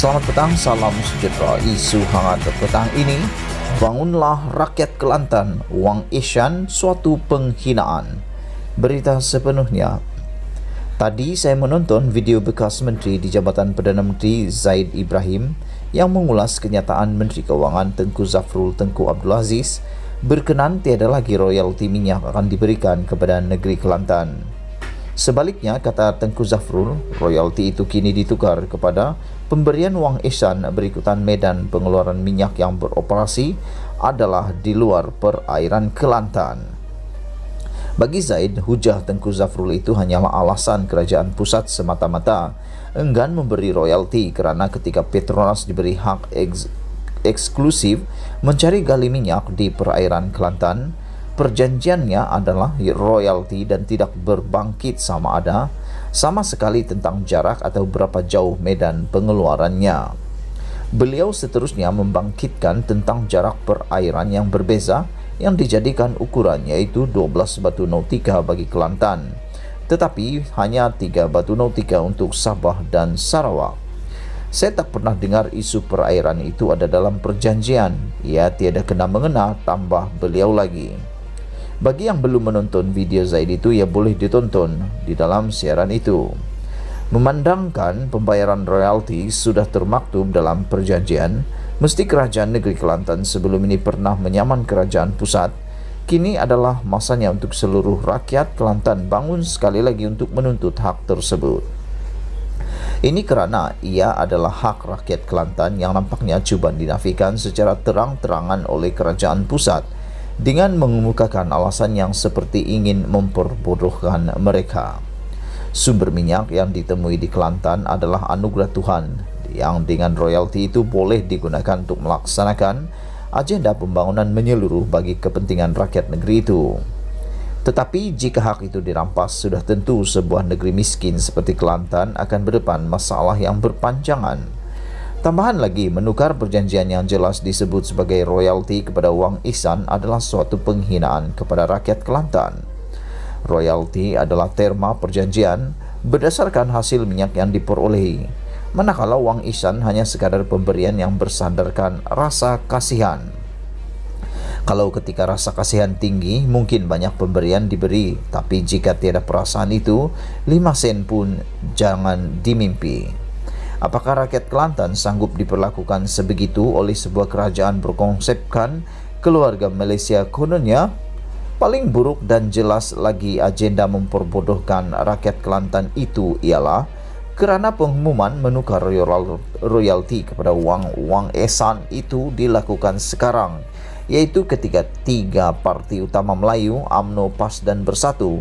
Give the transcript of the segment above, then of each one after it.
Selamat petang, salam sejahtera. Isu hangat petang ini, bangunlah rakyat Kelantan, Wang Ishan suatu penghinaan. Berita sepenuhnya. Tadi saya menonton video bekas Menteri di Jabatan Perdana Menteri Zaid Ibrahim yang mengulas kenyataan Menteri Keuangan Tengku Zafrul Tengku Abdul Aziz berkenan tiada lagi royalti minyak akan diberikan kepada negeri Kelantan. Sebaliknya, kata Tengku Zafrul, royalti itu kini ditukar kepada pemberian wang ihsan berikutan medan pengeluaran minyak yang beroperasi adalah di luar perairan Kelantan. Bagi Zaid, hujah Tengku Zafrul itu hanyalah alasan kerajaan pusat semata-mata enggan memberi royalti kerana ketika Petronas diberi hak eksklusif mencari gali minyak di perairan Kelantan, perjanjiannya adalah royalti dan tidak berbangkit sama sekali tentang jarak atau berapa jauh medan pengeluarannya. Beliau seterusnya membangkitkan tentang jarak perairan yang berbeza yang dijadikan ukuran, yaitu 12 batu nautika bagi Kelantan, tetapi hanya 3 batu nautika untuk Sabah dan Sarawak. Saya tak pernah dengar isu perairan itu ada dalam perjanjian. Ia tiada kena-mengena, tambah beliau lagi. Bagi yang belum menonton video Zaid itu, ia boleh ditonton di dalam siaran itu. Memandangkan pembayaran royalti sudah termaktub dalam perjanjian, mesti kerajaan negeri Kelantan sebelum ini pernah menyaman kerajaan pusat, kini adalah masanya untuk seluruh rakyat Kelantan bangun sekali lagi untuk menuntut hak tersebut. Ini kerana ia adalah hak rakyat Kelantan yang nampaknya cuba dinafikan secara terang-terangan oleh kerajaan pusat dengan mengemukakan alasan yang seperti ingin memperbodohkan mereka. Sumber minyak yang ditemui di Kelantan adalah anugerah Tuhan yang dengan royalti itu boleh digunakan untuk melaksanakan agenda pembangunan menyeluruh bagi kepentingan rakyat negeri itu. Tetapi jika hak itu dirampas, sudah tentu sebuah negeri miskin seperti Kelantan akan berdepan masalah yang berpanjangan. Tambahan lagi, menukar perjanjian yang jelas disebut sebagai royalti kepada wang ihsan adalah suatu penghinaan kepada rakyat Kelantan. Royalti adalah terma perjanjian berdasarkan hasil minyak yang diperolehi, manakala wang ihsan hanya sekadar pemberian yang bersandarkan rasa kasihan. Kalau ketika rasa kasihan tinggi, mungkin banyak pemberian diberi, tapi jika tiada perasaan itu, 5 sen pun jangan dimimpi. Apakah rakyat Kelantan sanggup diperlakukan sebegitu oleh sebuah kerajaan berkonsepkan keluarga Malaysia kononnya? Paling buruk dan jelas lagi agenda memperbodohkan rakyat Kelantan itu ialah kerana pengumuman menukar royalti kepada wang ihsan itu dilakukan sekarang, yaitu ketika 3 parti utama Melayu, UMNO, PAS dan Bersatu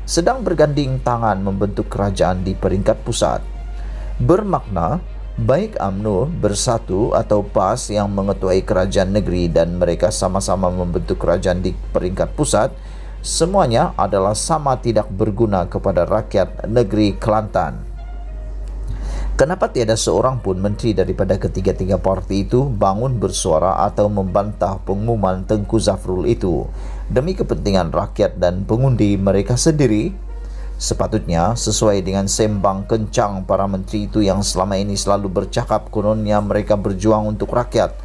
sedang berganding tangan membentuk kerajaan di peringkat pusat. Bermakna, baik UMNO, Bersatu atau PAS yang mengetuai kerajaan negeri dan mereka sama-sama membentuk kerajaan di peringkat pusat, semuanya adalah sama tidak berguna kepada rakyat negeri Kelantan. Kenapa tiada seorang pun menteri daripada ketiga-tiga parti itu bangun bersuara atau membantah pengumuman Tengku Zafrul itu demi kepentingan rakyat dan pengundi mereka sendiri? Sepatutnya sesuai dengan sembang kencang para menteri itu yang selama ini selalu bercakap kononnya mereka berjuang untuk rakyat,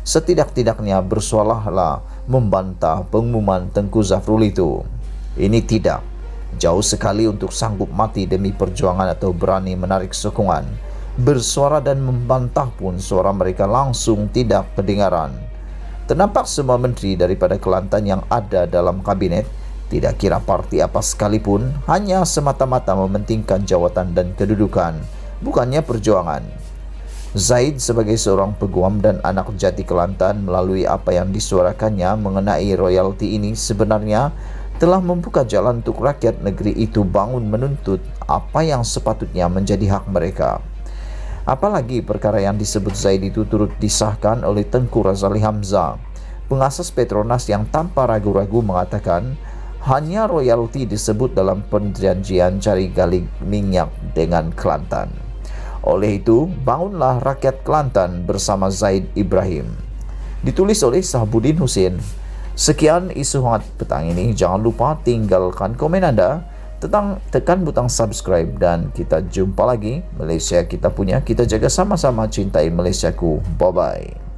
setidak-tidaknya bersuaralah membantah pengumuman Tengku Zafrul itu. Ini tidak jauh sekali untuk sanggup mati demi perjuangan atau berani menarik sokongan. Bersuara dan membantah pun suara mereka langsung tidak kedengaran. Ternampak semua menteri daripada Kelantan yang ada dalam kabinet, tidak kira parti apa sekalipun, hanya semata-mata mementingkan jawatan dan kedudukan, bukannya perjuangan. Zaid sebagai seorang peguam dan anak jati Kelantan melalui apa yang disuarakannya mengenai royalti ini sebenarnya telah membuka jalan untuk rakyat negeri itu bangun menuntut apa yang sepatutnya menjadi hak mereka. Apalagi perkara yang disebut Zaid itu turut disahkan oleh Tengku Razali Hamzah, pengasas Petronas yang tanpa ragu-ragu mengatakan hanya royalti disebut dalam perjanjian cari gali minyak dengan Kelantan. Oleh itu, bangunlah rakyat Kelantan bersama Zaid Ibrahim. Ditulis oleh Sahabuddin Hussein. Sekian isu hangat petang ini. Jangan lupa tinggalkan komen Anda. tekan butang subscribe dan kita jumpa lagi. Malaysia kita punya, kita jaga sama-sama, cintai Malaysiaku. Bye-bye.